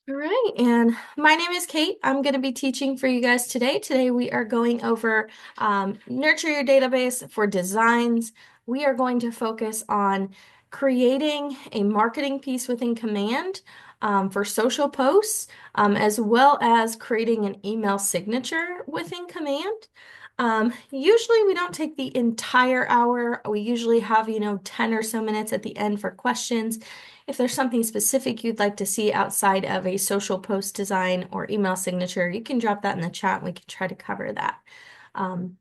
All right, and my name is Kate. I'm going to be teaching for you guys today. Today we are going over Nurture Your Database for designs. We are going to focus on creating a marketing piece within Command for social posts, as well as creating an email signature within Command. Usually we don't take the entire hour. We usually have, 10 or so minutes at the end for questions. If there's something specific you'd like to see outside of a social post design or email signature, you can drop that in the chat and we can try to cover that. Um,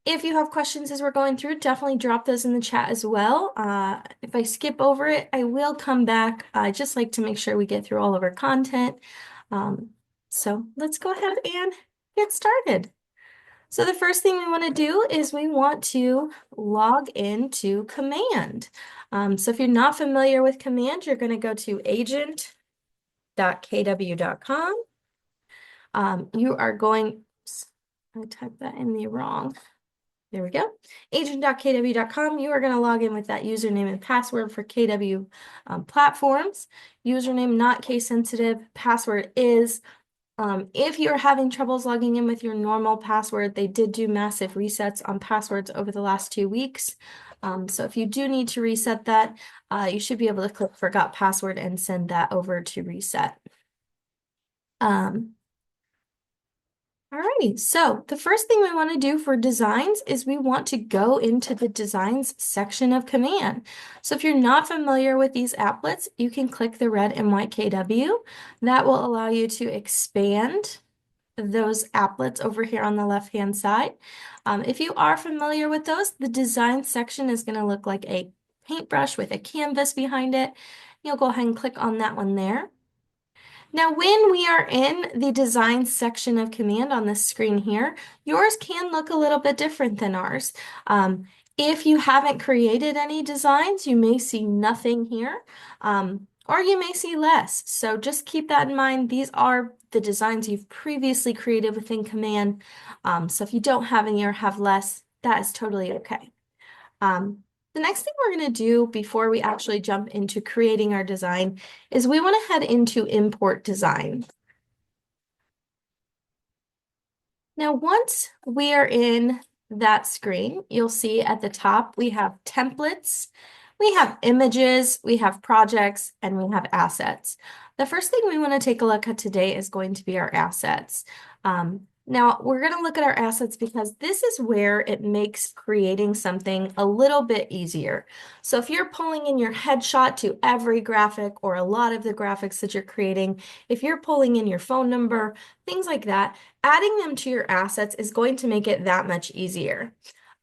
if you have questions as we're going through, definitely drop those in the chat as well. If I skip over it, I will come back. I just like to make sure we get through all of our content. Um, so let's go ahead and get started. So the first thing we want to do is we want to log into Command. So if you're not familiar with Command, you're going to go to agent.kw.com. You are going, I typed that in the wrong. There we go. Agent.kw.com. You are going to log in with that username and password for KW platforms. Username not case sensitive. Password is. If you're having troubles logging in with your normal password, they did do massive resets on passwords over the last 2 weeks. So if you do need to reset that, you should be able to click Forgot Password and send that over to reset. Alrighty, so the first thing we want to do for designs is we want to go into the designs section of Command. So if you're not familiar with these applets, you can click the red and white KW. That will allow you to expand those applets over here on the left-hand side. If you are familiar with those, the design section is going to look like a paintbrush with a canvas behind it. You'll go ahead and click on that one there. Now, when we are in the design section of Command on this screen here, yours can look a little bit different than ours. If you haven't created any designs, you may see nothing here, or you may see less. So just keep that in mind. These are the designs you've previously created within Command. So if you don't have any or have less, that is totally okay. The next thing we're going to do before we actually jump into creating our design is we want to head into import design. Now, once we are in that screen, you'll see at the top we have templates, we have images, we have projects, and we have assets. The first thing we want to take a look at today is going to be our assets. Now, we're going to look at our assets because this is where it makes creating something a little bit easier. So if you're pulling in your headshot to every graphic or a lot of the graphics that you're creating, if you're pulling in your phone number, things like that, adding them to your assets is going to make it that much easier.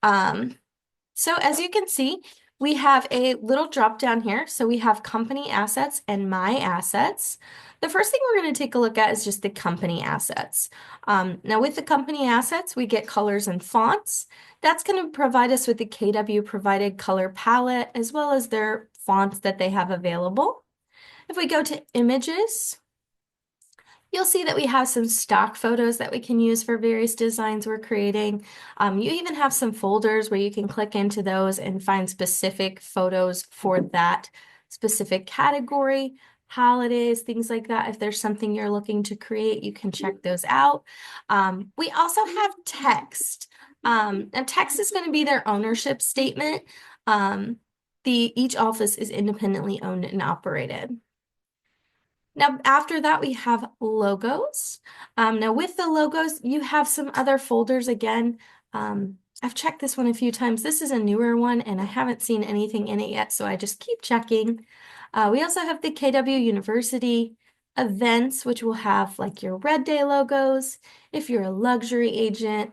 So as you can see, we have a little drop down here. So we have company assets and my assets. The first thing we're going to take a look at is just the company assets. Now with the company assets, we get colors and fonts. That's going to provide us with the KW provided color palette as well as their fonts that they have available. If we go to images, you'll see that we have some stock photos that we can use for various designs we're creating. You even have some folders where you can click into those and find specific photos for that specific category, holidays, things like that. If there's something you're looking to create, you can check those out. We also have text. And text is going to be their ownership statement. Each office is independently owned and operated. Now, after that, we have logos. Now, with the logos, you have some other folders again. I've checked this one a few times. This is a newer one, and I haven't seen anything in it yet, so I just keep checking. We also have the KW University events, which will have like your Red Day logos. If you're a luxury agent,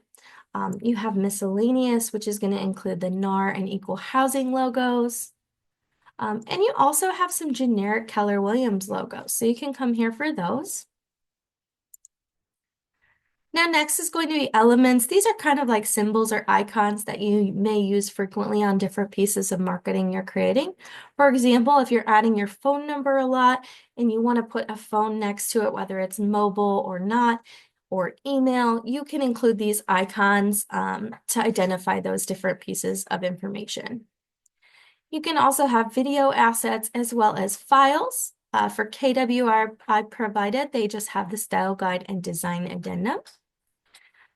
you have miscellaneous, which is going to include the NAR and equal housing logos. And you also have some generic Keller Williams logos, so you can come here for those. Now, next is going to be elements. These are kind of like symbols or icons that you may use frequently on different pieces of marketing you're creating. For example, if you're adding your phone number a lot and you want to put a phone next to it, whether it's mobile or not, or email, you can include these icons to identify those different pieces of information. You can also have video assets as well as files. For KWR, I provided, they just have the style guide and design addendum.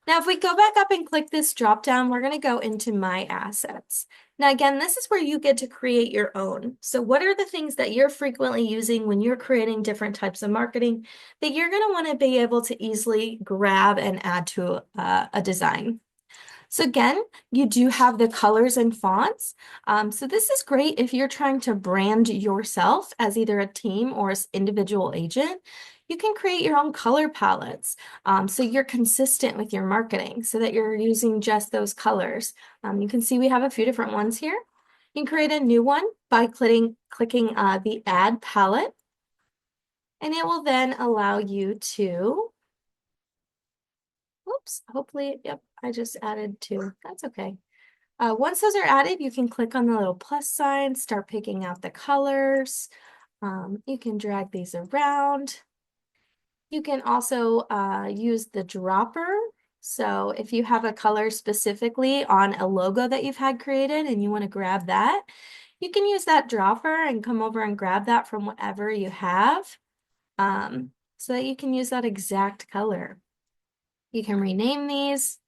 Now, if we go back up and click this drop down, we're going to go into My Assets. Now, again, this is where you get to create your own. So what are the things that you're frequently using when you're creating different types of marketing that you're going to want to be able to easily grab and add to a design? So again, you do have the colors and fonts. So this is great if you're trying to brand yourself as either a team or as individual agent. You can create your own color palettes. So you're consistent with your marketing so that you're using just those colors. You can see we have a few different ones here. You can create a new one by clicking the Add Palette, and it will then allow you to, oops, hopefully, yep, I just added two. That's okay. Once those are added, you can click on the little plus sign, start picking out the colors. You can drag these around. You can also use the dropper. So if you have a color specifically on a logo that you've had created and you want to grab that, you can use that dropper and come over and grab that from whatever you have, so that you can use that exact color. You can rename these.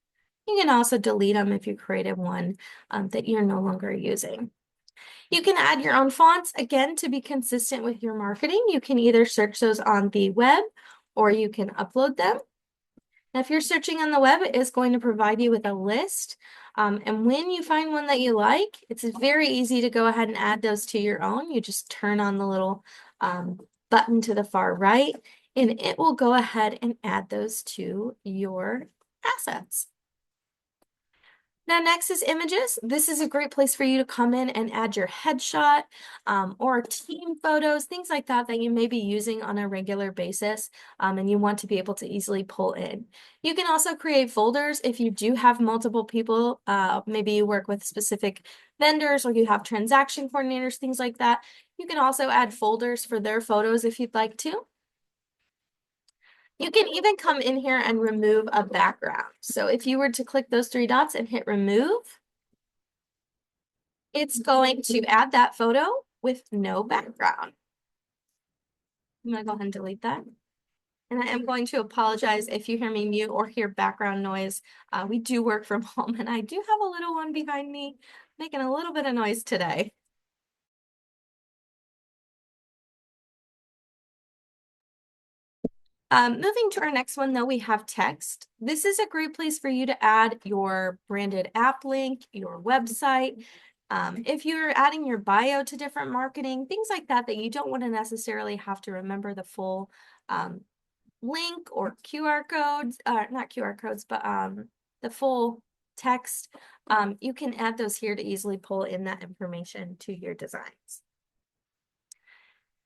You can also delete them if you created one that you're no longer using. You can add your own fonts, again, to be consistent with your marketing. You can either search those on the web or you can upload them. Now, if you're searching on the web, it is going to provide you with a list. And when you find one that you like, it's very easy to go ahead and add those to your own. You just turn on the little button to the far right, and it will go ahead and add those to your assets. Now, next is images. This is a great place for you to come in and add your headshot or team photos, things like that that you may be using on a regular basis and you want to be able to easily pull in. You can also create folders if you do have multiple people. Maybe you work with specific vendors or you have transaction coordinators, things like that. You can also add folders for their photos if you'd like to. You can even come in here and remove a background. So if you were to click those three dots and hit remove, it's going to add that photo with no background. I'm going to go ahead and delete that. And I am going to apologize if you hear me mute or hear background noise. We do work from home and I do have a little one behind me making a little bit of noise today. Moving to our next one, though, we have text. This is a great place for you to add your branded app link, your website. If you're adding your bio to different marketing, things like that, that you don't want to necessarily have to remember the full link or QR codes, not QR codes, but the full text, you can add those here to easily pull in that information to your designs.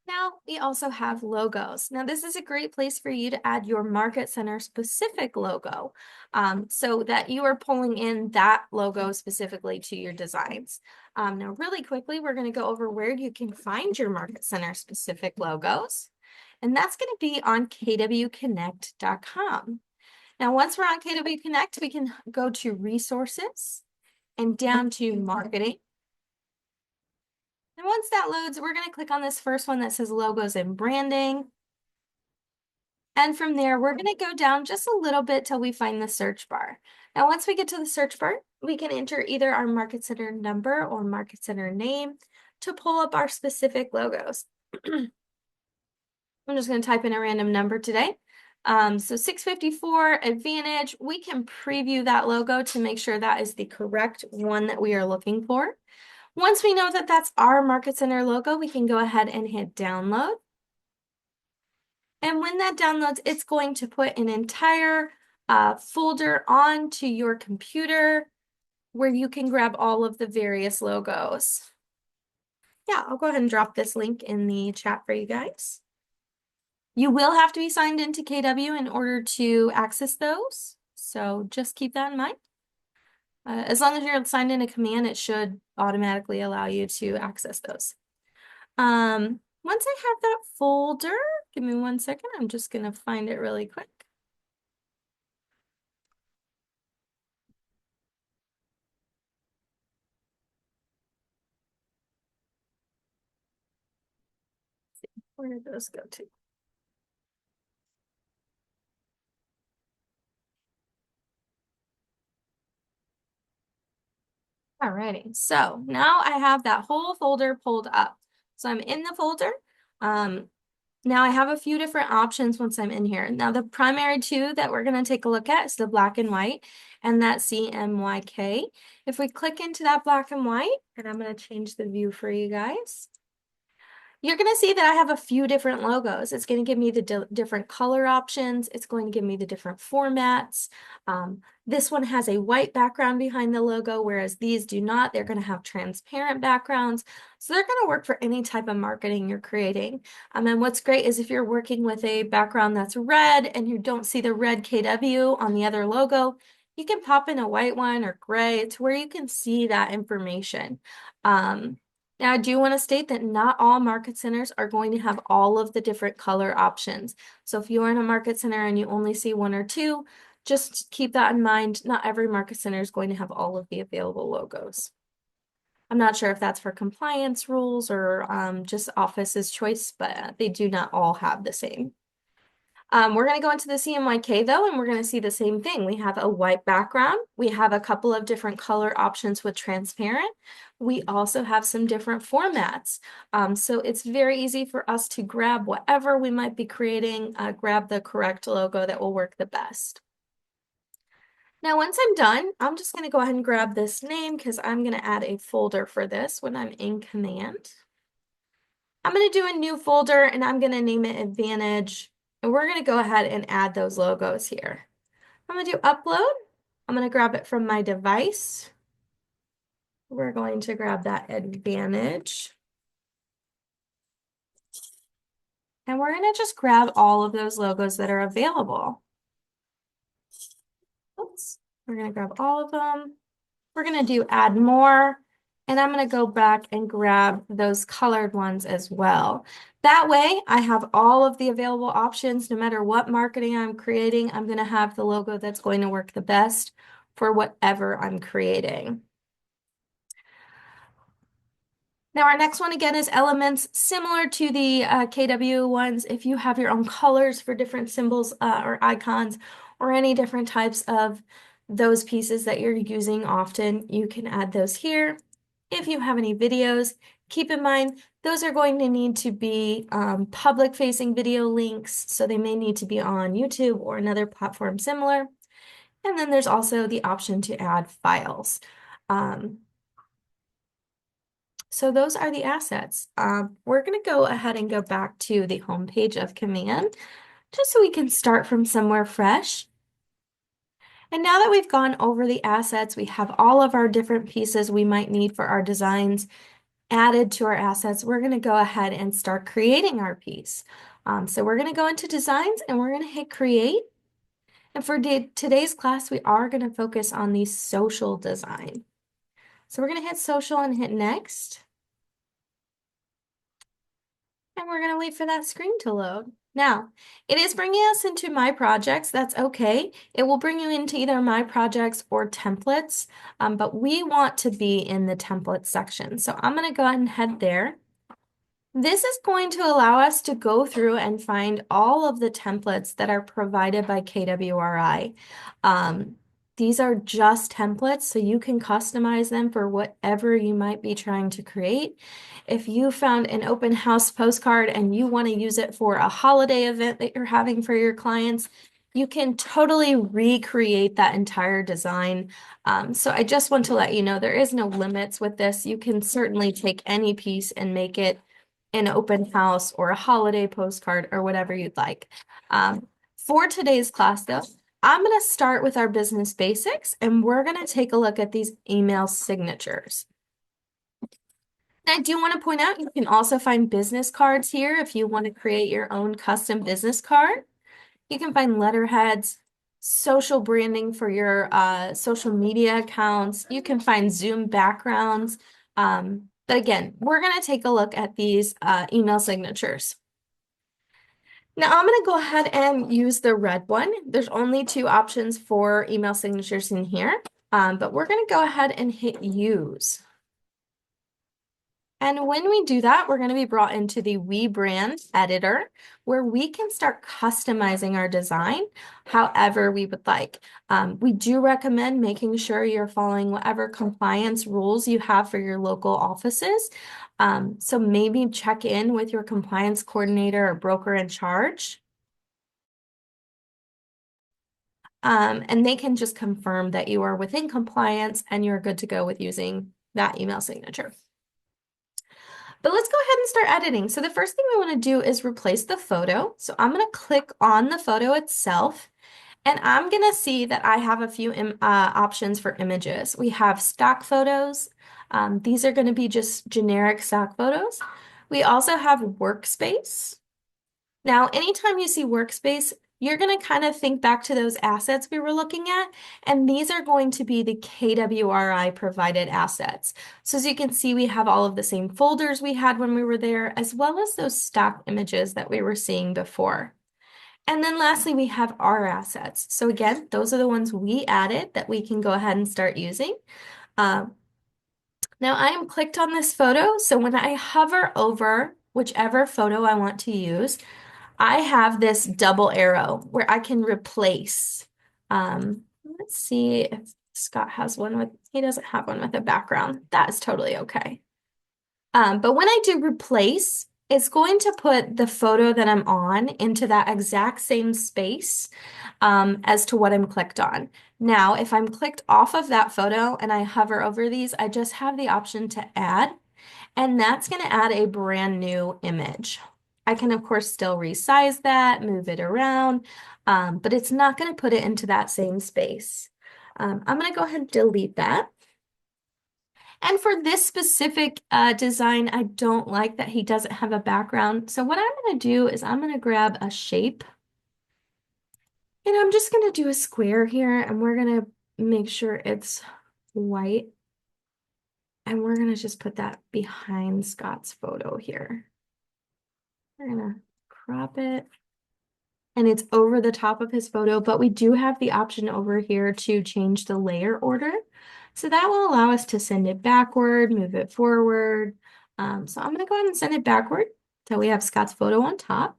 Now, we also have logos. Now, this is a great place for you to add your Market Center specific logo so that you are pulling in that logo specifically to your designs. Now, really quickly, we're going to go over where you can find your Market Center specific logos. And that's going to be on kwconnect.com. Now, once we're on KW Connect, we can go to Resources and down to Marketing. And once that loads, we're going to click on this first one that says Logos and Branding. And from there, we're going to go down just a little bit till we find the search bar. Now, once we get to the search bar, we can enter either our Market Center number or Market Center name to pull up our specific logos. I'm just going to type in a random number today. So 654 Advantage, we can preview that logo to make sure that is the correct one that we are looking for. Once we know that that's our Market Center logo, we can go ahead and hit download. And when that downloads, it's going to put an entire folder onto your computer where you can grab all of the various logos. Yeah, I'll go ahead and drop this link in the chat for you guys. You will have to be signed into KW in order to access those. So just keep that in mind. As long as you're signed in a command, it should automatically allow you to access those. Once I have that folder, give me 1 second. I'm just going to find it really quick. Where did those go to? Alrighty, so now I have that whole folder pulled up. So I'm in the folder. Um, Now I have a few different options once I'm in here. Now the primary two that we're going to take a look at is the black and white and that CMYK. If we click into that black and white, and I'm going to change the view for you guys. You're going to see that I have a few different logos. It's going to give me the different color options. It's going to give me the different formats. This one has a white background behind the logo, whereas these do not. They're going to have transparent backgrounds. So they're going to work for any type of marketing you're creating. And what's great is if you're working with a background that's red and you don't see the red KW on the other logo, you can pop in a white one or gray to where you can see that information. Now, I do want to state that not all market centers are going to have all of the different color options. So if you're in a market center and you only see one or two, just keep that in mind. Not every market center is going to have all of the available logos. I'm not sure if that's for compliance rules or just office's choice, but they do not all have the same. We're going to go into the CMYK though, and we're going to see the same thing. We have a white background. We have a couple of different color options with transparent. We also have some different formats. So it's very easy for us to grab whatever we might be creating, grab the correct logo that will work the best. Now, once I'm done, I'm just going to go ahead and grab this name because I'm going to add a folder for this when I'm in Command. I'm going to do a new folder and I'm going to name it Advantage. And we're going to go ahead and add those logos here. I'm going to do upload. I'm going to grab it from my device. We're going to grab that Advantage. And we're going to just grab all of those logos that are available. Oops. We're going to grab all of them. We're going to do add more. And I'm going to go back and grab those colored ones as well. That way, I have all of the available options. No matter what marketing I'm creating, I'm going to have the logo that's going to work the best for whatever I'm creating. Now, our next one again is elements, similar to the KW ones. If you have your own colors for different symbols or icons or any different types of those pieces that you're using often, you can add those here. If you have any videos, keep in mind those are going to need to be public-facing video links, so they may need to be on YouTube or another platform similar. And then there's also the option to add files. So those are the assets. We're going to go ahead and go back to the home page of Command, just so we can start from somewhere fresh. And now that we've gone over the assets, we have all of our different pieces we might need for our designs added to our assets. We're going to go ahead and start creating our piece. So we're going to go into designs and we're going to hit create. And for today's class, we are going to focus on the social design. So we're going to hit social and hit next. And we're going to wait for that screen to load. Now, it is bringing us into My Projects. That's okay. It will bring you into either My Projects or Templates, but we want to be in the Templates section. So I'm going to go ahead and head there. This is going to allow us to go through and find all of the templates that are provided by KWRI. These are just templates, so you can customize them for whatever you might be trying to create. If you found an open house postcard and you want to use it for a holiday event that you're having for your clients, you can totally recreate that entire design. So I just want to let you know there is no limits with this. You can certainly take any piece and make it an open house or a holiday postcard or whatever you'd like. For today's class though, I'm going to start with our business basics and we're going to take a look at these email signatures. I do want to point out you can also find business cards here if you want to create your own custom business card. You can find letterheads, social branding for your social media accounts. You can find Zoom backgrounds. But again, we're going to take a look at these email signatures. Now I'm going to go ahead and use the red one. There's only two options for email signatures in here, but we're going to go ahead and hit use. And when we do that, we're going to be brought into the WeBrand editor where we can start customizing our design however we would like. We do recommend making sure you're following whatever compliance rules you have for your local offices. So maybe check in with your compliance coordinator or broker in charge. And they can just confirm that you are within compliance and you're good to go with using that email signature. But let's go ahead and start editing. So the first thing we want to do is replace the photo. So I'm going to click on the photo itself, and I'm going to see that I have a few options for images. We have stock photos. These are going to be just generic stock photos. We also have workspace. Now, anytime you see workspace, you're going to kind of think back to those assets we were looking at, and these are going to be the KWRI provided assets. So as you can see, we have all of the same folders we had when we were there, as well as those stock images that we were seeing before. And then lastly, we have our assets. So again, those are the ones we added that we can go ahead and start using. Now I am clicked on this photo, so when I hover over whichever photo I want to use, I have this double arrow where I can replace. Let's see if Scott has one with, he doesn't have one with a background. That is totally okay. But when I do replace, it's going to put the photo that I'm on into that exact same space as to what I'm clicked on. Now, if I'm clicked off of that photo and I hover over these, I just have the option to add, and that's going to add a brand new image. I can, of course, still resize that, move it around, but it's not going to put it into that same space. I'm going to go ahead and delete that. And for this specific design, I don't like that he doesn't have a background. So what I'm going to do is I'm going to grab a shape. And I'm just going to do a square here, and we're going to make sure it's white. And we're going to just put that behind Scott's photo here. We're going to crop it. And it's over the top of his photo, but we do have the option over here to change the layer order. So that will allow us to send it backward, move it forward. So I'm going to go ahead and send it backward so we have Scott's photo on top.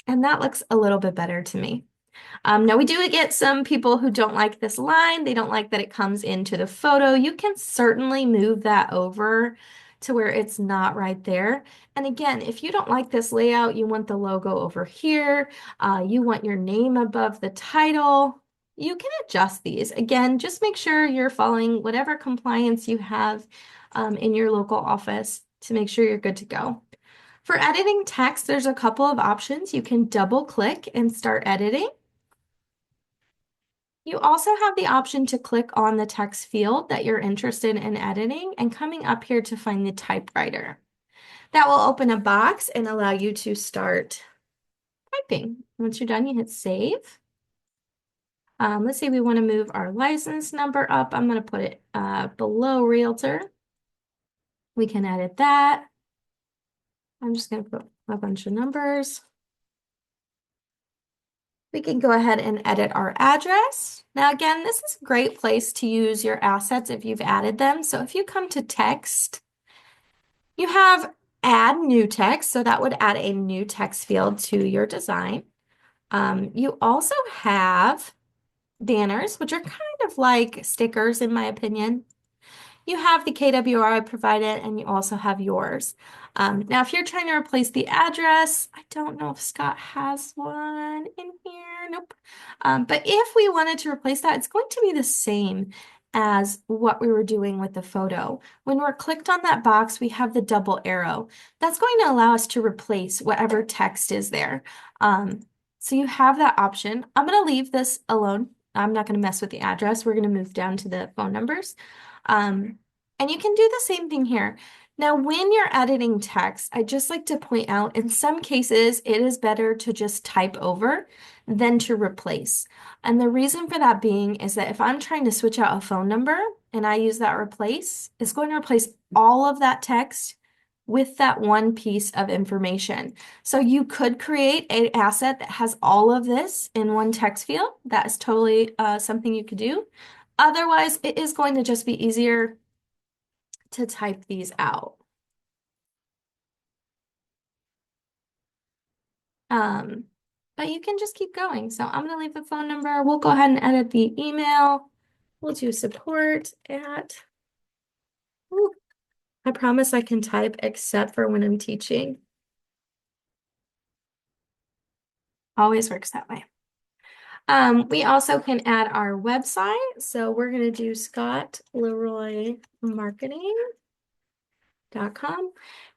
And that looks a little bit better to me. Now we do get some people who don't like this line. They don't like that it comes into the photo. You can certainly move that over to where it's not right there. And again, if you don't like this layout, you want the logo over here, you want your name above the title, you can adjust these. Again, just make sure you're following whatever compliance you have in your local office to make sure you're good to go. For editing text, there's a couple of options. You can double click and start editing. You also have the option to click on the text field that you're interested in editing and coming up here to find the typewriter. That will open a box and allow you to start typing. Once you're done, you hit save. Let's say we want to move our license number up. I'm going to put it below Realtor. We can edit that. I'm just going to put a bunch of numbers. We can go ahead and edit our address. Now, again, this is a great place to use your assets if you've added them. So if you come to text, you have add new text. So that would add a new text field to your design. You also have banners, which are kind of like stickers, in my opinion. You have the KWRI provided, and you also have yours. Now, if you're trying to replace the address, I don't know if Scott has one in here. Nope. But if we wanted to replace that, it's going to be the same as what we were doing with the photo. When we're clicked on that box, we have the double arrow. That's going to allow us to replace whatever text is there. So you have that option. I'm going to leave this alone. I'm not going to mess with the address. We're going to move down to the phone numbers. And you can do the same thing here. Now, when you're editing text, I just like to point out, in some cases, it is better to just type over than to replace. And the reason for that being is that if I'm trying to switch out a phone number and I use that replace, it's going to replace all of that text with that one piece of information. So you could create an asset that has all of this in one text field. That is totally something you could do. Otherwise, it is going to just be easier to type these out. Um, but you can just keep going. So I'm going to leave the phone number. We'll go ahead and edit the email. We'll do support at, ooh, I promise I can type except for when I'm teaching. Always works that way. We also can add our website. So we're going to do Scott Leroy Marketing.com.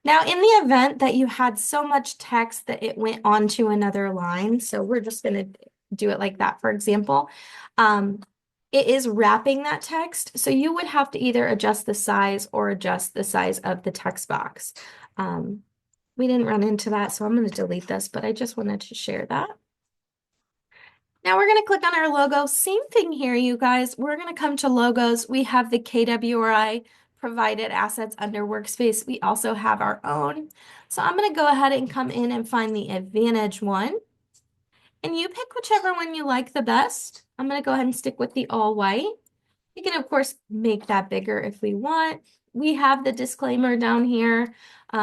Now, in the event that you had so much text that it went onto another line, so we're just going to do it like that, for example, it is wrapping that text. So you would have to either adjust the size or adjust the size of the text box. We didn't run into that, so I'm going to delete this, but I just wanted to share that. Now we're going to click on our logo. Same thing here, you guys. We're going to come to logos. We have the KWRI provided assets under workspace. We also have our own. So I'm going to go ahead and come in and find the Advantage one. And you pick whichever one you like the best. I'm going to go ahead and stick with the all white. We can, of course, make that bigger if we want. We have the disclaimer down here.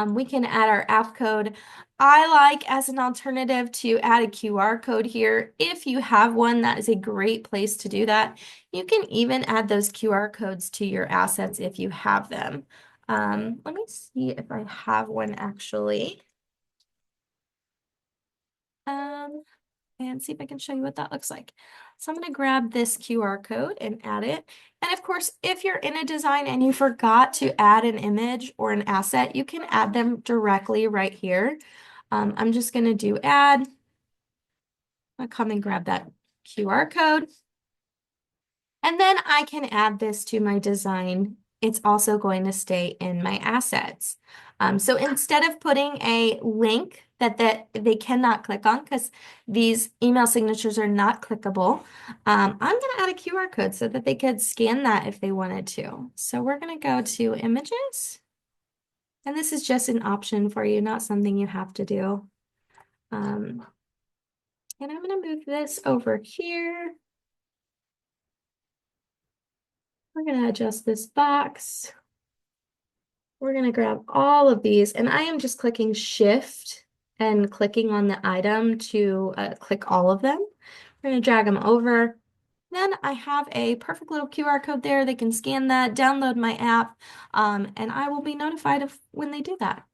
We can add our app code. I like, as an alternative, to add a QR code here. If you have one, that is a great place to do that. You can even add those QR codes to your assets if you have them. Let me see if I have one actually. And see if I can show you what that looks like. So I'm going to grab this QR code and add it. And of course, if you're in a design and you forgot to add an image or an asset, you can add them directly right here. I'm just going to do add. I'll come and grab that QR code. And then I can add this to my design. It's also going to stay in my assets. So instead of putting a link that they cannot click on, because these email signatures are not clickable, I'm going to add a QR code so that they could scan that if they wanted to. So we're going to go to images. And this is just an option for you, not something you have to do. And I'm going to move this over here. We're going to adjust this box. We're going to grab all of these, and I am just clicking Shift and clicking on the item to click all of them. We're going to drag them over. Then I have a perfect little QR code there. They can scan that, download my app, and I will be notified of when they do that.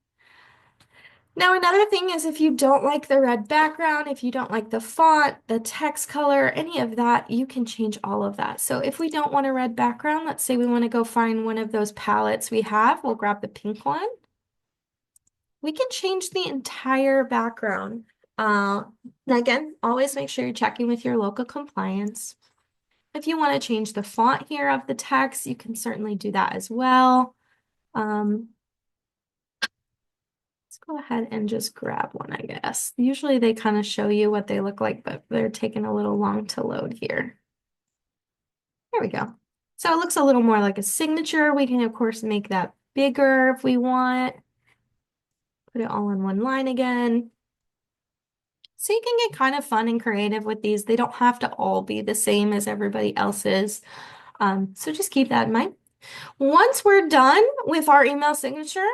Now, another thing is if you don't like the red background, if you don't like the font, the text color, any of that, you can change all of that. So if we don't want a red background, let's say we want to go find one of those palettes we have, we'll grab the pink one. We can change the entire background. Again, always make sure you're checking with your local compliance. If you want to change the font here of the text, you can certainly do that as well. Let's go ahead and just grab one, I guess. Usually they kind of show you what they look like, but they're taking a little long to load here. There we go. So it looks a little more like a signature. We can, of course, make that bigger if we want. Put it all in one line again. So you can get kind of fun and creative with these. They don't have to all be the same as everybody else's. So just keep that in mind. Once we're done with our email signature,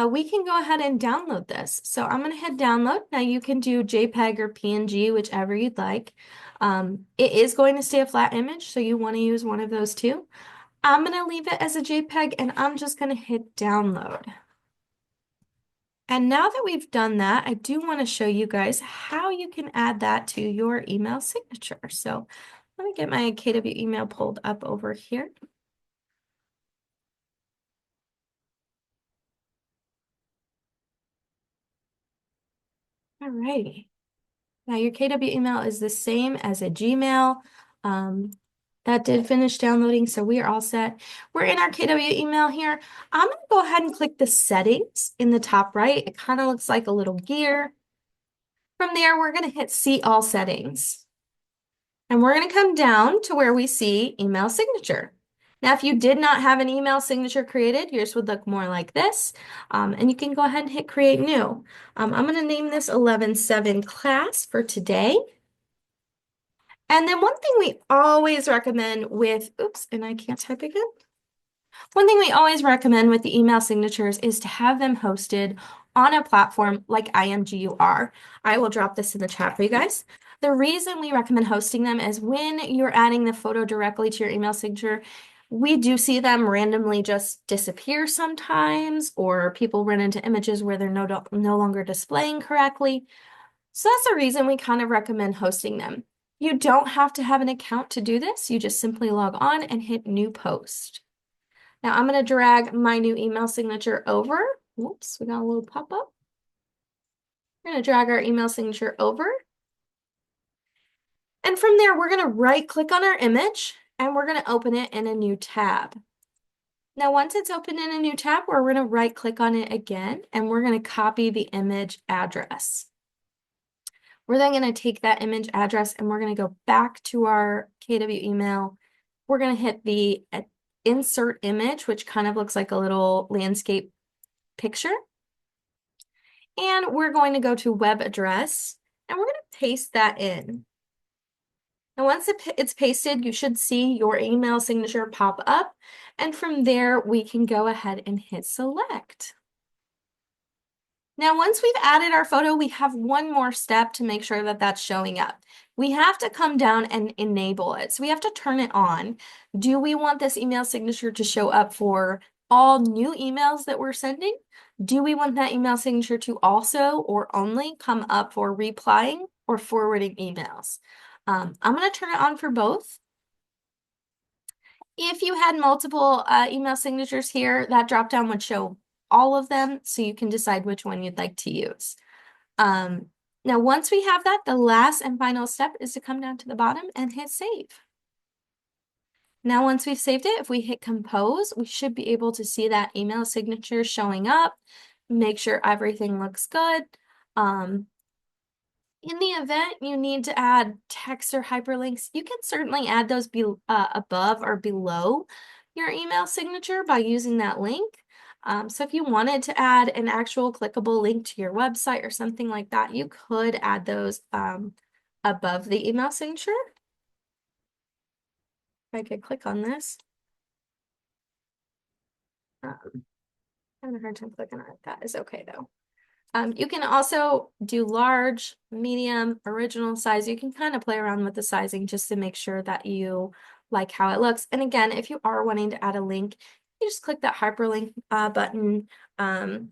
we can go ahead and download this. So I'm going to hit download. Now you can do JPEG or PNG, whichever you'd like. It is going to stay a flat image, so you want to use one of those too. I'm going to leave it as a JPEG, and I'm just going to hit download. And now that we've done that, I do want to show you guys how you can add that to your email signature. So let me get my KW email pulled up over here. All righty. Now your KW email is the same as a Gmail. That did finish downloading, so we are all set. We're in our KW email here. I'm going to go ahead and click the settings in the top right. It kind of looks like a little gear. From there, we're going to hit see all settings. And we're going to come down to where we see email signature. Now, if you did not have an email signature created, yours would look more like this. And you can go ahead and hit create new. I'm going to name this 11-7 class for today. And then one thing we always recommend with, oops, and I can't type again. One thing we always recommend with the email signatures is to have them hosted on a platform like IMGUR. I will drop this in the chat for you guys. The reason we recommend hosting them is when you're adding the photo directly to your email signature, we do see them randomly just disappear sometimes, or people run into images where they're no longer displaying correctly. So that's the reason we kind of recommend hosting them. You don't have to have an account to do this. You just simply log on and hit new post. Now I'm going to drag my new email signature over. Whoops, we got a little pop-up. We're going to drag our email signature over. And from there, we're going to right click on our image and we're going to open it in a new tab. Now, once it's open in a new tab, we're going to right click on it again and we're going to copy the image address. We're then going to take that image address and we're going to go back to our KW email. We're going to hit the insert image, which kind of looks like a little landscape picture. And we're going to go to web address and we're going to paste that in. Now, once it's pasted, you should see your email signature pop up. And from there, we can go ahead and hit select. Now, once we've added our photo, we have one more step to make sure that that's showing up. We have to come down and enable it. So we have to turn it on. Do we want this email signature to show up for all new emails that we're sending? Do we want that email signature to also or only come up for replying or forwarding emails? I'm going to turn it on for both. If you had multiple email signatures here, that dropdown would show all of them, so you can decide which one you'd like to use. Now, once we have that, the last and final step is to come down to the bottom and hit save. Now, once we've saved it, if we hit compose, we should be able to see that email signature showing up, make sure everything looks good. In the event you need to add text or hyperlinks, you can certainly add those above or below your email signature by using that link. So if you wanted to add an actual clickable link to your website or something like that, you could add those above the email signature. If I could click on this. I'm having a hard time clicking on it. That is okay though. You can also do large, medium, original size. You can kind of play around with the sizing just to make sure that you like how it looks. And again, if you are wanting to add a link, you just click that hyperlink button. We'll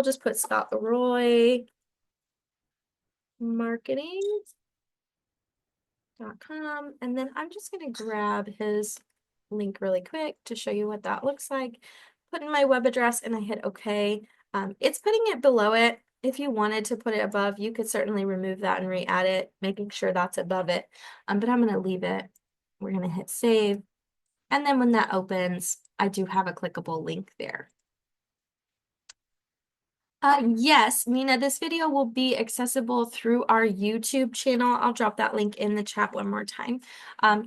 just put Scott Leroy marketing.com, and then I'm just going to grab his link really quick to show you what that looks like. Put in my web address and I hit OK. It's putting it below it. If you wanted to put it above, you could certainly remove that and re-add it, making sure that's above it. But I'm going to leave it. We're going to hit save. And then when that opens, I do have a clickable link there. Yes, Nina, this video will be accessible through our YouTube channel. I'll drop that link in the chat one more time.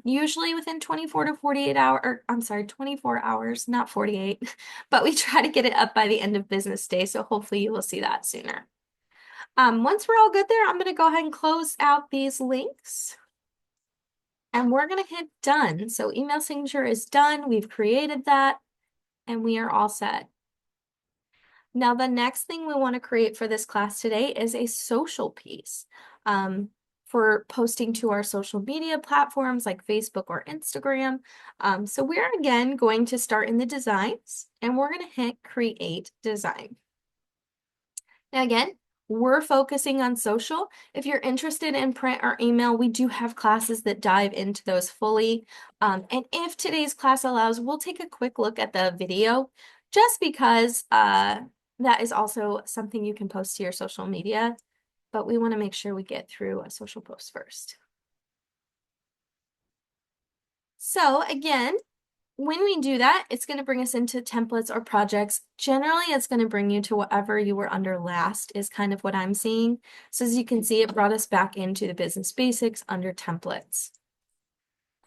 Usually within 24 to 48 hours, or I'm sorry, 24 hours, not 48, but we try to get it up by the end of business day. So hopefully you will see that sooner. Once we're all good there, I'm going to go ahead and close out these links. And we're going to hit done. So email signature is done. We've created that and we are all set. Now, the next thing we want to create for this class today is a social piece for posting to our social media platforms like Facebook or Instagram. So we're again going to start in the designs and we're going to hit create design. Now again, we're focusing on social. If you're interested in print or email, we do have classes that dive into those fully. And if today's class allows, we'll take a quick look at the video just because that is also something you can post to your social media, but we want to make sure we get through a social post first. So again, when we do that, it's going to bring us into templates or projects. Generally, it's going to bring you to whatever you were under last is kind of what I'm seeing. So as you can see, it brought us back into the business basics under templates.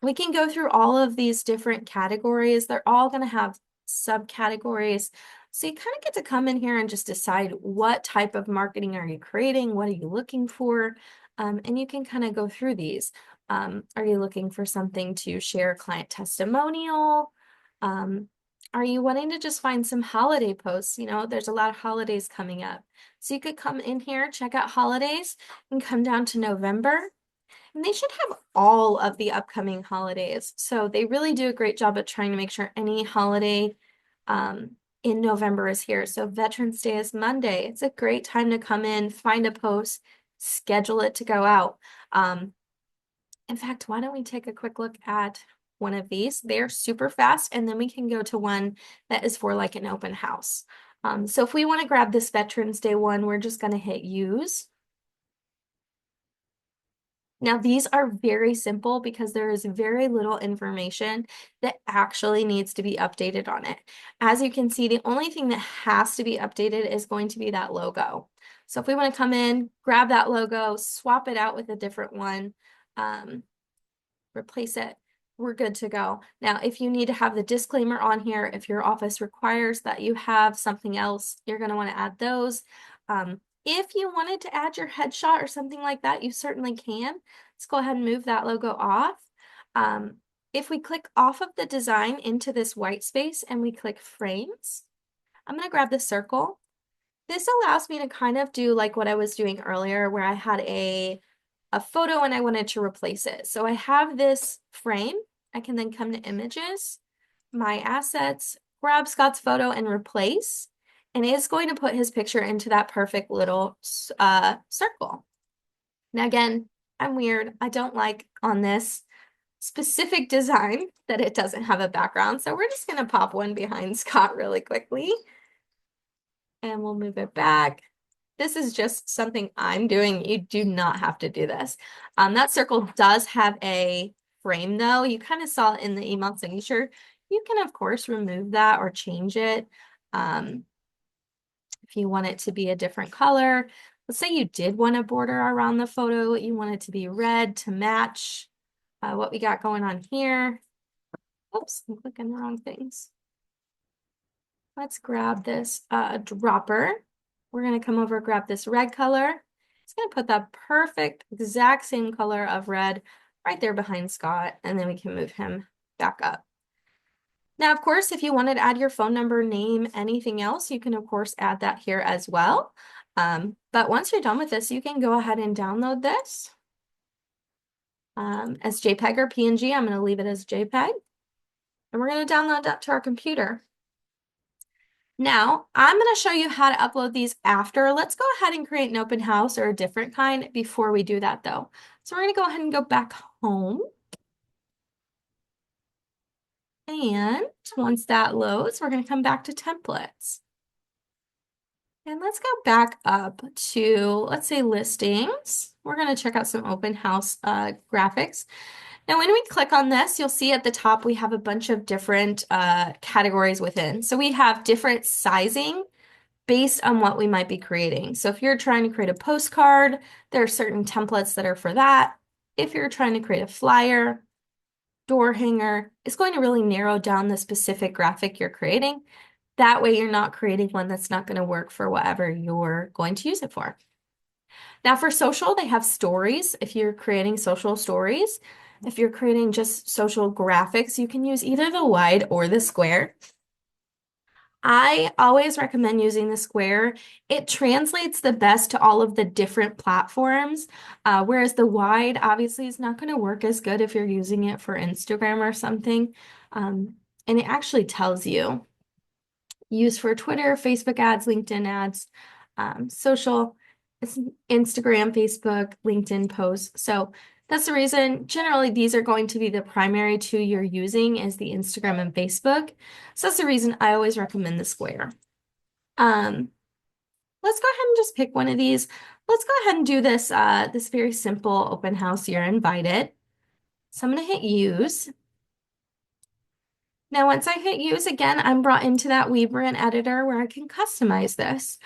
We can go through all of these different categories. They're all going to have subcategories. So you kind of get to come in here and just decide what type of marketing are you creating? What are you looking for? And you can kind of go through these. Are you looking for something to share client testimonial? Are you wanting to just find some holiday posts? You know, there's a lot of holidays coming up. So you could come in here, check out holidays, and come down to November. And they should have all of the upcoming holidays. So they really do a great job at trying to make sure any holiday um, in November is here. So Veterans Day is Monday. It's a great time to come in, find a post, schedule it to go out. In fact, why don't we take a quick look at one of these? They're super fast, and then we can go to one that is for like an open house. So if we want to grab this Veterans Day one, we're just going to hit use. Now, these are very simple because there is very little information that actually needs to be updated on it. As you can see, the only thing that has to be updated is going to be that logo. So if we want to come in, grab that logo, swap it out with a different one, replace it, we're good to go. Now, if you need to have the disclaimer on here, if your office requires that you have something else, you're going to want to add those. If you wanted to add your headshot or something like that, you certainly can. Let's go ahead and move that logo off. If we click off of the design into this white space and we click frames, I'm going to grab the circle. This allows me to kind of do like what I was doing earlier where I had a photo and I wanted to replace it. So I have this frame. I can then come to images, my assets, grab Scott's photo and replace. And it's going to put his picture into that perfect little circle. Now again, I'm weird. I don't like on this specific design that it doesn't have a background. So we're just going to pop one behind Scott really quickly. And we'll move it back. This is just something I'm doing. You do not have to do this. That circle does have a frame though. You kind of saw it in the email signature. You can of course remove that or change it. If you want it to be a different color, let's say you did want a border around the photo, you want it to be red to match what we got going on here. Oops, I'm clicking the wrong things. Let's grab this dropper. We're going to come over, grab this red color. It's going to put that perfect exact same color of red right there behind Scott, and then we can move him back up. Now, of course, if you wanted to add your phone number, name, anything else, you can, of course, add that here as well. But once you're done with this, you can go ahead and download this as JPEG or PNG. I'm going to leave it as JPEG. And we're going to download that to our computer. Now, I'm going to show you how to upload these after. Let's go ahead and create an open house or a different kind before we do that, though. So we're going to go ahead and go back home. And once that loads, we're going to come back to templates. And let's go back up to, let's say, listings. We're going to check out some open house graphics. Now, when we click on this, you'll see at the top we have a bunch of different categories within. So we have different sizing based on what we might be creating. So if you're trying to create a postcard, there are certain templates that are for that. If you're trying to create a flyer, door hanger, it's going to really narrow down the specific graphic you're creating. That way you're not creating one that's not going to work for whatever you're going to use it for. Now for social, they have stories. If you're creating social stories, if you're creating just social graphics, you can use either the wide or the square. I always recommend using the square. It translates the best to all of the different platforms, whereas the wide obviously is not going to work as good if you're using it for Instagram or something. And it actually tells you use for Twitter, Facebook ads, LinkedIn ads, social, it's Instagram, Facebook, LinkedIn posts. So that's the reason generally these are going to be the primary two you're using is the Instagram and Facebook. So that's the reason I always recommend the square. Let's go ahead and just pick one of these. Let's go ahead and do this, this very simple open house. You're invited. So I'm going to hit use. Now, once I hit use again, I'm brought into that WeBrand editor where I can customize this.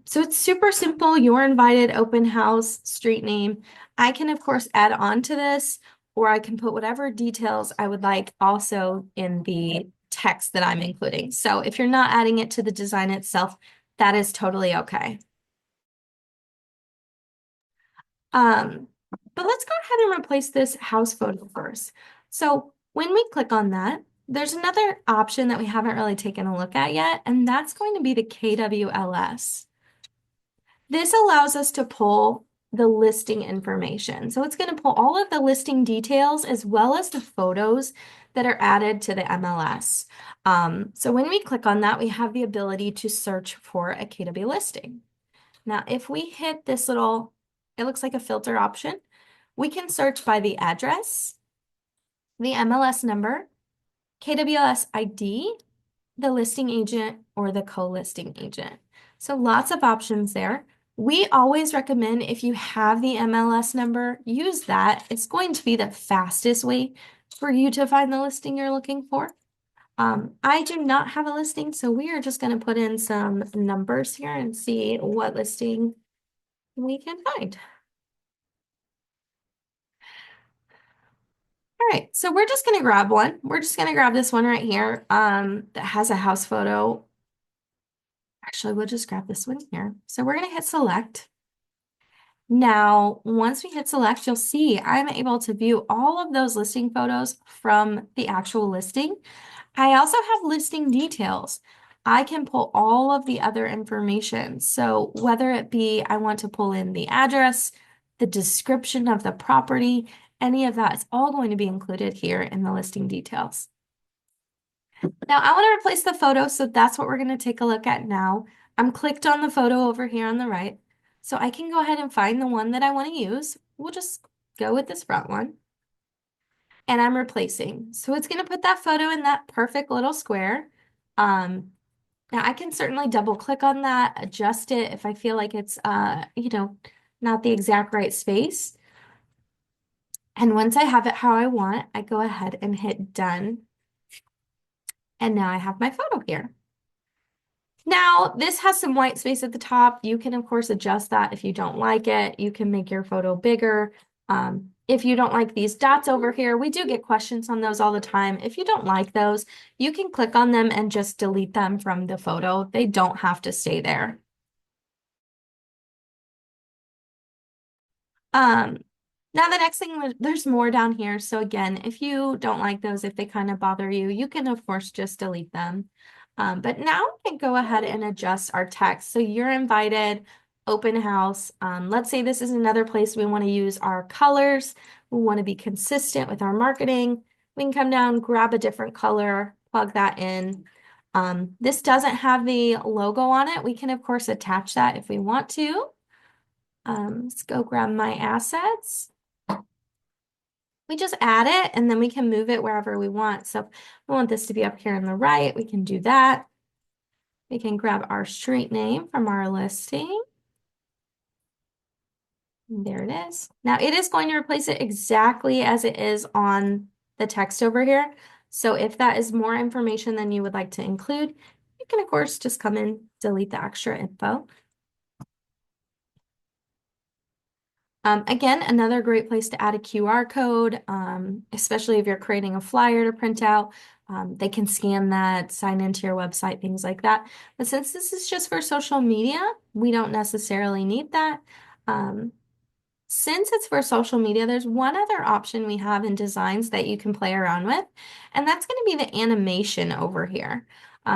So it's super simple. You're invited, open house, street name. I can, of course, add on to this, or I can put whatever details I would like also in the text that I'm including. So if you're not adding it to the design itself, that is totally okay. But let's go ahead and replace this house photo first. So when we click on that, there's another option that we haven't really taken a look at yet, and that's going to be the KWLS. This allows us to pull the listing information. So it's going to pull all of the listing details as well as the photos that are added to the MLS. So when we click on that, we have the ability to search for a KW listing. Now, if we hit this little, it looks like a filter option, we can search by the address, the MLS number, KWS ID, the listing agent, or the co-listing agent. So lots of options there. We always recommend if you have the MLS number, use that. It's going to be the fastest way for you to find the listing you're looking for. I do not have a listing, so we are just going to put in some numbers here and see what listing we can find. All right, so we're just going to grab one. We're just going to grab this one right here that has a house photo. Actually, we'll just grab this one here. So we're going to hit select. Now, once we hit select, you'll see I'm able to view all of those listing photos from the actual listing. I also have listing details. I can pull all of the other information. So whether it be I want to pull in the address, the description of the property, any of that is all going to be included here in the listing details. Now I want to replace the photo, so that's what we're going to take a look at now. I'm clicked on the photo over here on the right, so I can go ahead and find the one that I want to use. We'll just go with this front one. And I'm replacing. So it's going to put that photo in that perfect little square. Now I can certainly double click on that, adjust it if I feel like it's, not the exact right space. And once I have it how I want, I go ahead and hit done. And now I have my photo here. Now, this has some white space at the top. You can, of course, adjust that if you don't like it. You can make your photo bigger. If you don't like these dots over here, we do get questions on those all the time. If you don't like those, you can click on them and just delete them from the photo. They don't have to stay there. Now the next thing, there's more down here. So again, if you don't like those, if they kind of bother you, you can of course just delete them. But now we can go ahead and adjust our text. So you're invited, open house. Let's say this is another place we want to use our colors. We want to be consistent with our marketing. We can come down, grab a different color, plug that in. This doesn't have the logo on it. We can of course attach that if we want to. Let's go grab my assets. We just add it and then we can move it wherever we want. So if we want this to be up here on the right, we can do that. We can grab our street name from our listing. And there it is. Now it is going to replace it exactly as it is on the text over here. So if that is more information than you would like to include, you can of course just come in, delete the extra info. Again, another great place to add a QR code, especially if you're creating a flyer to print out. They can scan that, sign into your website, things like that. But since this is just for social media, we don't necessarily need that. Since it's for social media, there's one other option we have in designs that you can play around with, and that's going to be the animation over here.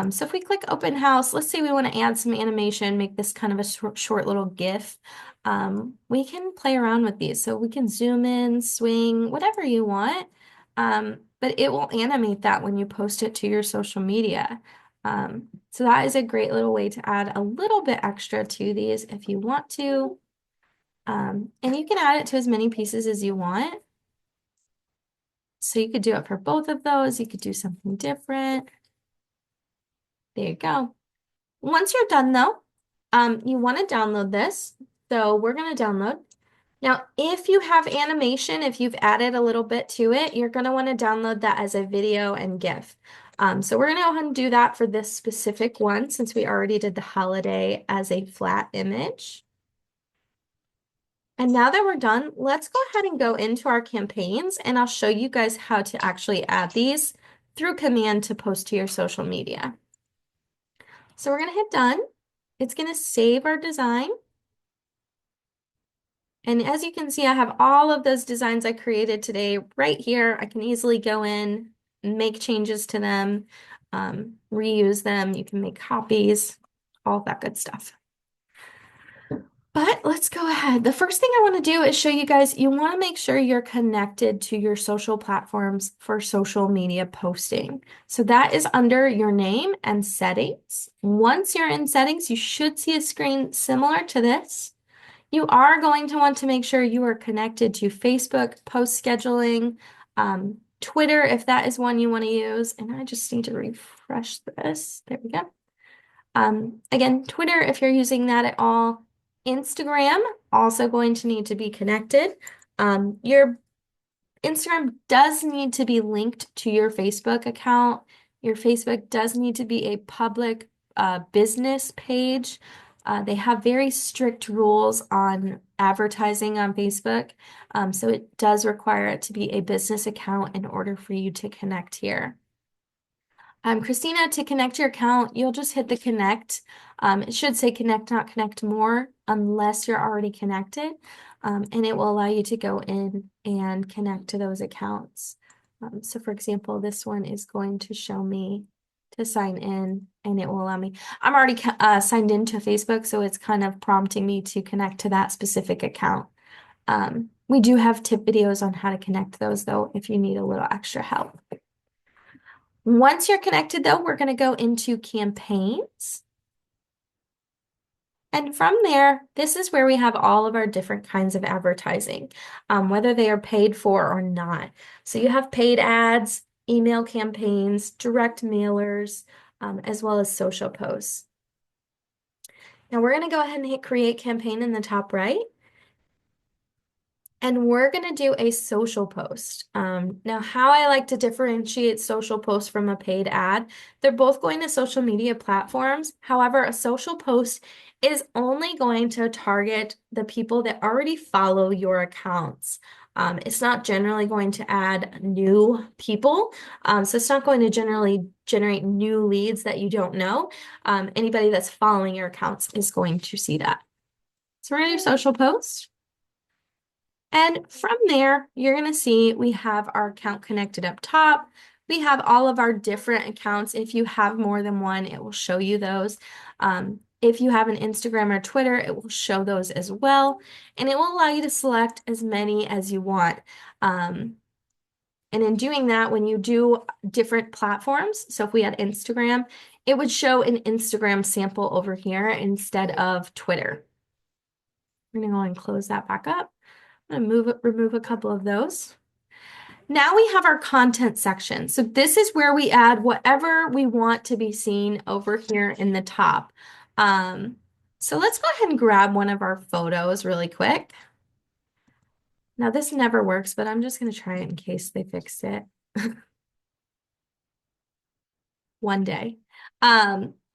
So if we click open house, let's say we want to add some animation, make this kind of a short little GIF. We can play around with these. So we can zoom in, swing, whatever you want. But it will animate that when you post it to your social media. So that is a great little way to add a little bit extra to these if you want to. And you can add it to as many pieces as you want. So you could do it for both of those. You could do something different. There you go. Once you're done though, you want to download this. So we're going to download. Now, if you have animation, if you've added a little bit to it, you're going to want to download that as a video and GIF. So we're going to go ahead and do that for this specific one since we already did the holiday as a flat image. And now that we're done, let's go ahead and go into our campaigns and I'll show you guys how to actually add these through command to post to your social media. So we're going to hit done. It's going to save our design. And as you can see, I have all of those designs I created today right here. I can easily go in make changes to them, reuse them. You can make copies, all that good stuff. But let's go ahead. The first thing I want to do is show you guys, you want to make sure you're connected to your social platforms for social media posting. So that is under your name and settings. Once you're in settings, you should see a screen similar to this. You are going to want to make sure you are connected to Facebook, post scheduling, Twitter, if that is one you want to use. And I just need to refresh this. There we go. Again, Twitter, if you're using that at all. Instagram, also going to need to be connected. Your Instagram does need to be linked to your Facebook account. Your Facebook does need to be a public business page. They have very strict rules on advertising on Facebook. So it does require it to be a business account in order for you to connect here. Christina, to connect your account, you'll just hit the connect. It should say connect, not connect more, unless you're already connected. And it will allow you to go in and connect to those accounts. So for example, this one is going to show me to sign in, and it will allow me. I'm already signed into Facebook, so it's kind of prompting me to connect to that specific account. We do have tip videos on how to connect those, though, if you need a little extra help. Once you're connected, though, we're going to go into campaigns. And from there, this is where we have all of our different kinds of advertising, whether they are paid for or not. So you have paid ads, email campaigns, direct mailers, as well as social posts. Now we're going to go ahead and hit create campaign in the top right. And we're going to do a social post. Now, how I like to differentiate social posts from a paid ad, they're both going to social media platforms. However, a social post is only going to target the people that already follow your accounts. It's not generally going to add new people. So it's not going to generally generate new leads that you don't know. Anybody that's following your accounts is going to see that. So we're going to do social post. And from there, you're going to see we have our account connected up top. We have all of our different accounts. If you have more than one, it will show you those. If you have an Instagram or Twitter, it will show those as well. And it will allow you to select as many as you want. And in doing that, when you do different platforms, so if we had Instagram, it would show an Instagram sample over here instead of Twitter. I'm going to go and close that back up. I'm going to remove a couple of those. Now we have our content section. So this is where we add whatever we want to be seen over here in the top. So let's go ahead and grab one of our photos really quick. Now this never works, but I'm just going to try it in case they fixed it. One day.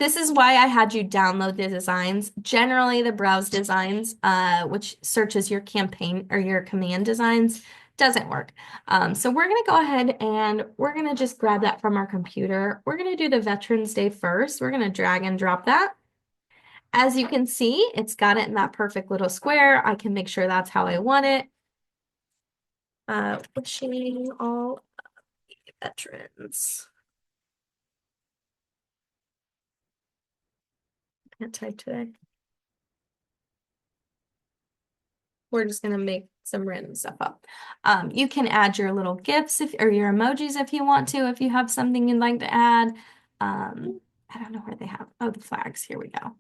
This is why I had you download the designs. Generally, the browse designs, which searches your campaign or your command designs, doesn't work. So we're going to go ahead and we're going to just grab that from our computer. We're going to do the Veterans Day first. We're going to drag and drop that. As you can see, it's got it in that perfect little square. I can make sure that's how I want it. Wishing all veterans. Can't type today. We're just going to make some random stuff up. You can add your little GIFs or your emojis if you want to, if you have something you'd like to add. I don't know where they have. Oh, the flags. Here we go.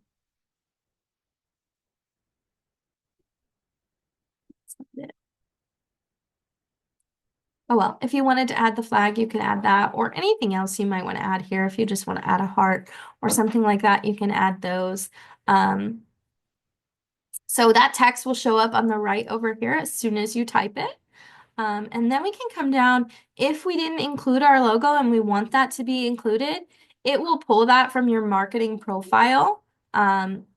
Oh, well, if you wanted to add the flag, you can add that, or anything else you might want to add here. If you just want to add a heart or something like that, you can add those. So that text will show up on the right over here as soon as you type it. And then we can come down. If we didn't include our logo and we want that to be included, it will pull that from your marketing profile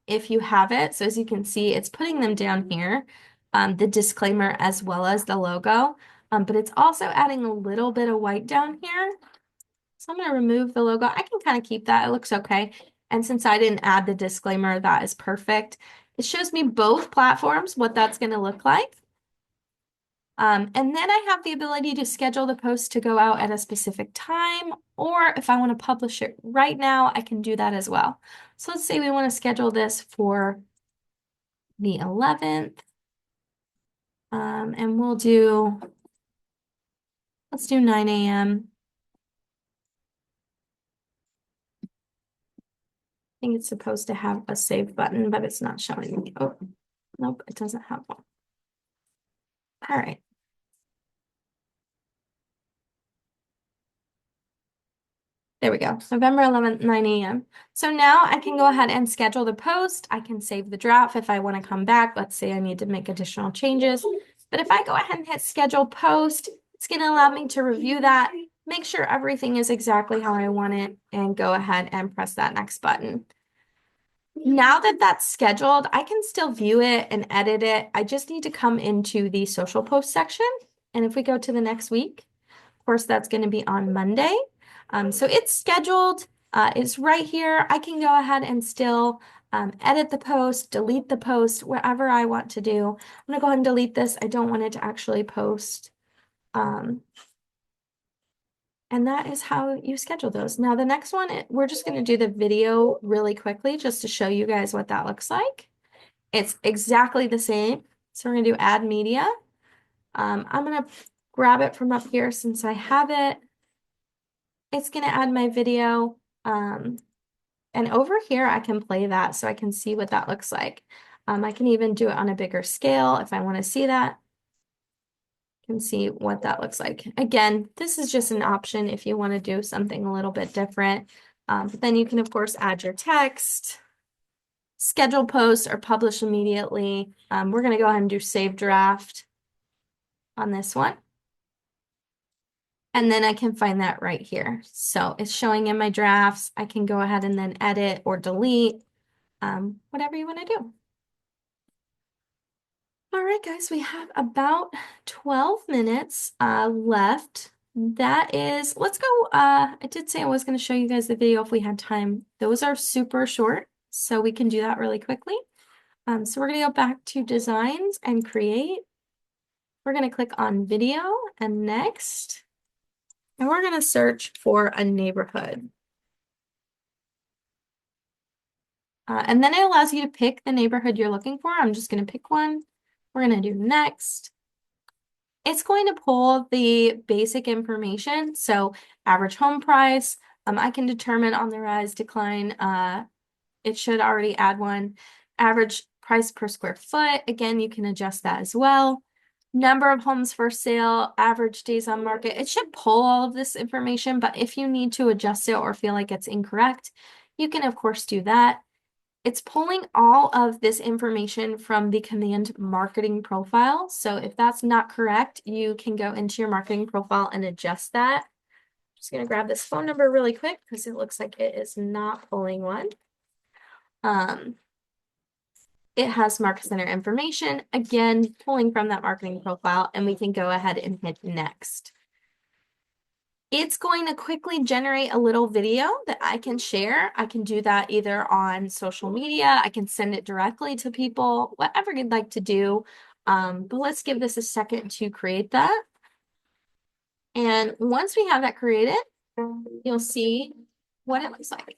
if you have it. So as you can see, it's putting them down here, the disclaimer as well as the logo. But it's also adding a little bit of white down here. So I'm going to remove the logo. I can kind of keep that. It looks okay. And since I didn't add the disclaimer, that is perfect. It shows me both platforms, what that's going to look like. And then I have the ability to schedule the post to go out at a specific time, or if I want to publish it right now, I can do that as well. So let's say we want to schedule this for the 11th, and let's do 9 a.m. I think it's supposed to have a save button, but it's not showing me. Oh, nope, it doesn't have one. All right. There we go, November 11th, 9 a.m. So now I can go ahead and schedule the post. I can save the draft if I want to come back. Let's say I need to make additional changes. But if I go ahead and hit schedule post, it's going to allow me to review that, make sure everything is exactly how I want it, and go ahead and press that next button. Now that that's scheduled, I can still view it and edit it. I just need to come into the social post section. And if we go to the next week, of course, that's going to be on Monday. So it's scheduled. It's right here. I can go ahead and still edit the post, delete the post, whatever I want to do. I'm going to go ahead and delete this. I don't want it to actually post. And that is how you schedule those. Now, the next one, we're just going to do the video really quickly just to show you guys what that looks like. It's exactly the same. So we're going to do add media. I'm going to grab it from up here since I have it. It's going to add my video. And over here, I can play that so I can see what that looks like. I can even do it on a bigger scale if I want to see that. Can see what that looks like. Again, this is just an option if you want to do something a little bit different. But then you can, of course, add your text, schedule posts, or publish immediately. We're going to go ahead and do save draft on this one. And then I can find that right here. So it's showing in my drafts. I can go ahead and then edit or delete, whatever you want to do. All right, guys, we have about 12 minutes left. That is, let's go. I did say I was going to show you guys the video if we had time. Those are super short, so we can do that really quickly. So we're going to go back to designs and create. We're going to click on video and next. And we're going to search for a neighborhood. And then it allows you to pick the neighborhood you're looking for. I'm just going to pick one. We're going to do next. It's going to pull the basic information. So average home price. I can determine on the rise decline. It should already add one. Average price per square foot. Again, you can adjust that as well. Number of homes for sale, average days on market. It should pull all of this information, but if you need to adjust it or feel like it's incorrect, you can of course do that. It's pulling all of this information from the command marketing profile. So if that's not correct, you can go into your marketing profile and adjust that. I'm just going to grab this phone number really quick because it looks like it is not pulling one. It has Market Center information, again, pulling from that marketing profile, and we can go ahead and hit next. It's going to quickly generate a little video that I can share. I can do that either on social media. I can send it directly to people, whatever you'd like to do. But let's give this a second to create that. And once we have that created, you'll see what it looks like.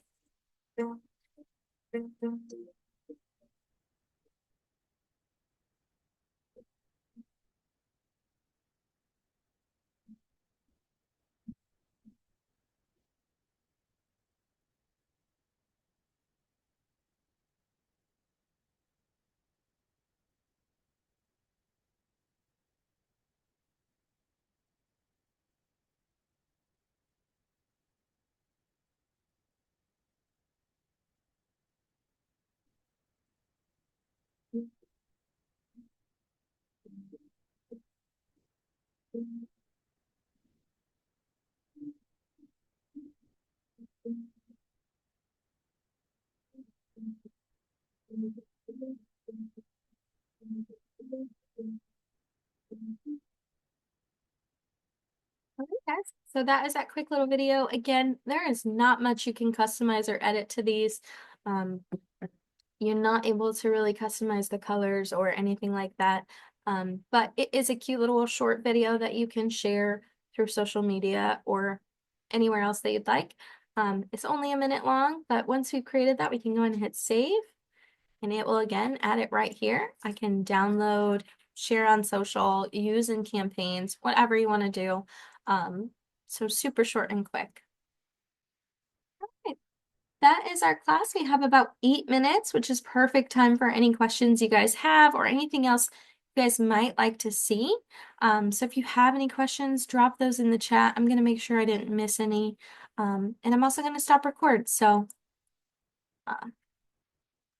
Okay, guys. So that is that quick little video. Again, there is not much you can customize or edit to these. You're not able to really customize the colors or anything like that. But it is a cute little short video that you can share through social media or anywhere else that you'd like. It's only a minute long, but once we've created that, we can go ahead and hit save, and it will again add it right here. I can download, share on social, use in campaigns, whatever you want to do. So super short and quick. Okay, that is our class. We have about 8 minutes, which is perfect time for any questions you guys have or anything else you guys might like to see. So if you have any questions, drop those in the chat. I'm going to make sure I didn't miss any. And I'm also going to stop record. So